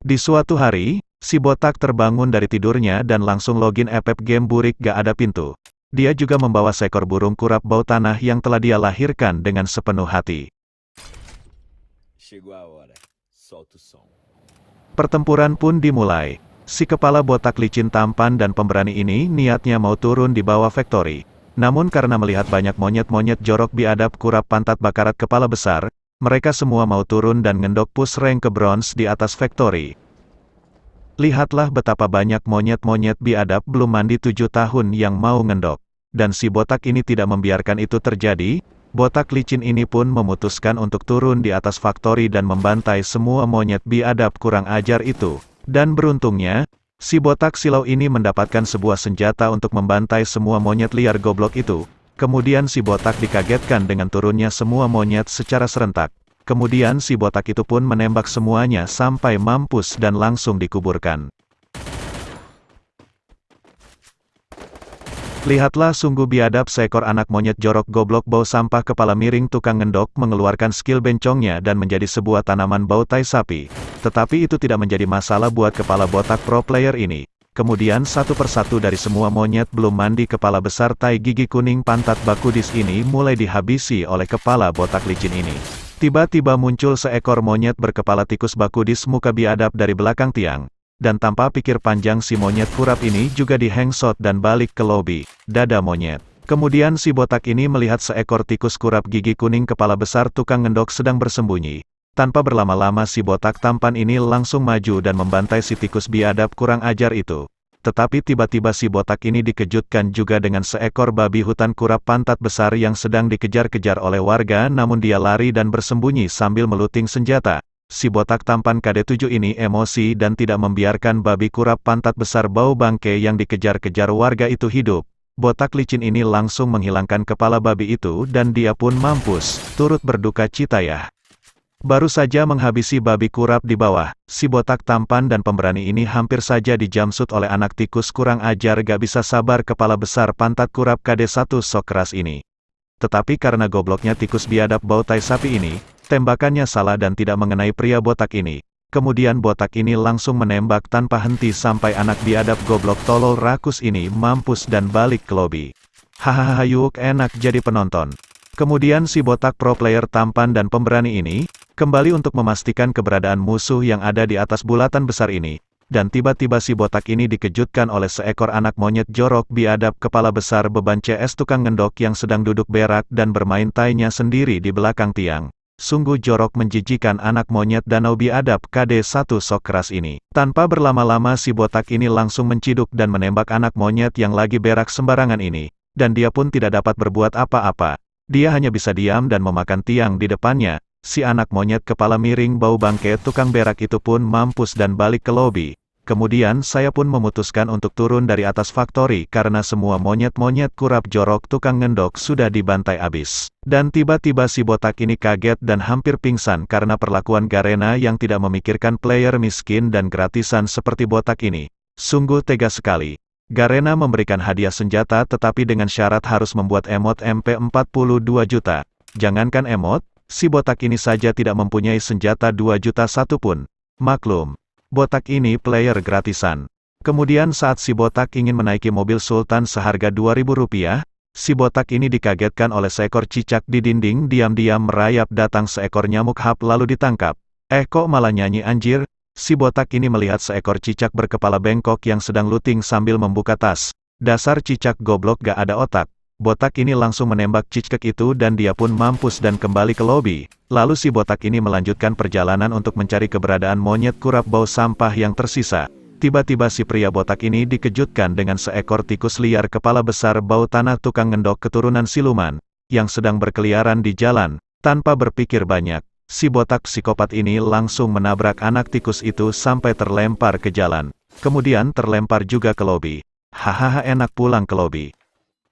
Di suatu hari, si botak terbangun dari tidurnya dan langsung login app game Burik Gak Ada Pintu. Dia juga membawa seekor burung kurap bau tanah yang telah dia lahirkan dengan sepenuh hati. Pertempuran pun dimulai. Si kepala botak licin tampan dan pemberani ini niatnya mau turun di bawah factory. Namun karena melihat banyak monyet-monyet jorok biadab kurap pantat bakarat kepala besar, mereka semua mau turun dan ngendok push rank ke bronze di atas factory. Lihatlah betapa banyak monyet-monyet biadab belum mandi 7 tahun yang mau ngendok. Dan si botak ini tidak membiarkan itu terjadi. Botak licin ini pun memutuskan untuk turun di atas factory dan membantai semua monyet biadab kurang ajar itu. Dan beruntungnya, si botak silau ini mendapatkan sebuah senjata untuk membantai semua monyet liar goblok itu. Kemudian si botak dikagetkan dengan turunnya semua monyet secara serentak. Kemudian si botak itu pun menembak semuanya sampai mampus dan langsung dikuburkan. Lihatlah sungguh biadab seekor anak monyet jorok goblok bau sampah kepala miring tukang ngendok mengeluarkan skill bencongnya dan menjadi sebuah tanaman bau tai sapi. Tetapi itu tidak menjadi masalah buat kepala botak pro player ini. Kemudian satu persatu dari semua monyet belum mandi kepala besar tai gigi kuning pantat bakudis ini mulai dihabisi oleh kepala botak licin ini. Tiba-tiba muncul seekor monyet berkepala tikus bakudis muka biadab dari belakang tiang. Dan tanpa pikir panjang si monyet kurap ini juga dihengsot dan balik ke lobi. Dada monyet. Kemudian si botak ini melihat seekor tikus kurap gigi kuning kepala besar tukang ngendok sedang bersembunyi. Tanpa berlama-lama si botak tampan ini langsung maju dan membantai si tikus biadab kurang ajar itu. Tetapi tiba-tiba si botak ini dikejutkan juga dengan seekor babi hutan kurap pantat besar yang sedang dikejar-kejar oleh warga namun dia lari dan bersembunyi sambil meluting senjata. Si botak tampan KD7 ini emosi dan tidak membiarkan babi kurap pantat besar bau bangke yang dikejar-kejar warga itu hidup. Botak licin ini langsung menghilangkan kepala babi itu dan dia pun mampus, turut berduka cita ya. Baru saja menghabisi babi kurap di bawah, si botak tampan dan pemberani ini hampir saja dijamsut oleh anak tikus kurang ajar gak bisa sabar kepala besar pantat kurap KD1 sok keras ini. Tetapi karena gobloknya tikus biadab bau tai sapi ini, tembakannya salah dan tidak mengenai pria botak ini. Kemudian botak ini langsung menembak tanpa henti sampai anak biadab goblok tolol rakus ini mampus dan balik ke lobi. Hahaha yuk enak jadi penonton. Kemudian si botak pro player tampan dan pemberani ini, kembali untuk memastikan keberadaan musuh yang ada di atas bulatan besar ini. Dan tiba-tiba si botak ini dikejutkan oleh seekor anak monyet jorok biadab kepala besar beban CS tukang ngendok yang sedang duduk berak dan bermain tainya sendiri di belakang tiang. Sungguh jorok menjijikan anak monyet danau biadab KD1 sok keras ini. Tanpa berlama-lama si botak ini langsung menciduk dan menembak anak monyet yang lagi berak sembarangan ini. Dan dia pun tidak dapat berbuat apa-apa. Dia hanya bisa diam dan memakan tiang di depannya. Si anak monyet kepala miring bau bangke tukang berak itu pun mampus dan balik ke lobi. Kemudian saya pun memutuskan untuk turun dari atas factory karena semua monyet-monyet kurap jorok tukang ngendok sudah dibantai abis. Dan tiba-tiba si botak ini kaget dan hampir pingsan karena perlakuan Garena yang tidak memikirkan player miskin dan gratisan seperti botak ini. Sungguh tega sekali. Garena memberikan hadiah senjata tetapi dengan syarat harus membuat emot MP 42 juta. Jangankan emot, si botak ini saja tidak mempunyai senjata 2 juta satu pun. Maklum, botak ini player gratisan. Kemudian saat si botak ingin menaiki mobil Sultan seharga 2.000 rupiah, si botak ini dikagetkan oleh seekor cicak di dinding diam-diam merayap datang seekor nyamuk hap lalu ditangkap. Kok malah nyanyi anjir? Si botak ini melihat seekor cicak berkepala bengkok yang sedang looting sambil membuka tas. Dasar cicak goblok gak ada otak. Botak ini langsung menembak cicak itu dan dia pun mampus dan kembali ke lobi. Lalu si botak ini melanjutkan perjalanan untuk mencari keberadaan monyet kurap bau sampah yang tersisa. Tiba-tiba si pria botak ini dikejutkan dengan seekor tikus liar kepala besar bau tanah tukang ngendok keturunan siluman, yang sedang berkeliaran di jalan. Tanpa berpikir banyak, si botak psikopat ini langsung menabrak anak tikus itu sampai terlempar ke jalan. Kemudian terlempar juga ke lobi. Hahaha enak pulang ke lobi.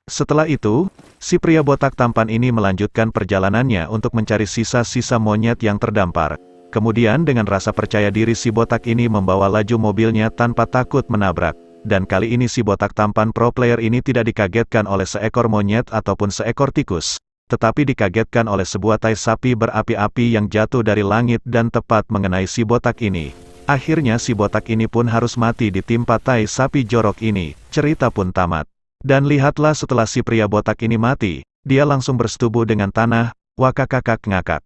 Setelah itu, si pria botak tampan ini melanjutkan perjalanannya untuk mencari sisa-sisa monyet yang terdampar. Kemudian dengan rasa percaya diri si botak ini membawa laju mobilnya tanpa takut menabrak. Dan kali ini si botak tampan pro player ini tidak dikagetkan oleh seekor monyet ataupun seekor tikus. Tetapi dikagetkan oleh sebuah tai sapi berapi-api yang jatuh dari langit dan tepat mengenai si botak ini. Akhirnya si botak ini pun harus mati ditimpa tai sapi jorok ini, cerita pun tamat. Dan lihatlah setelah si pria botak ini mati, dia langsung bersetubuh dengan tanah, wakakakak ngakak.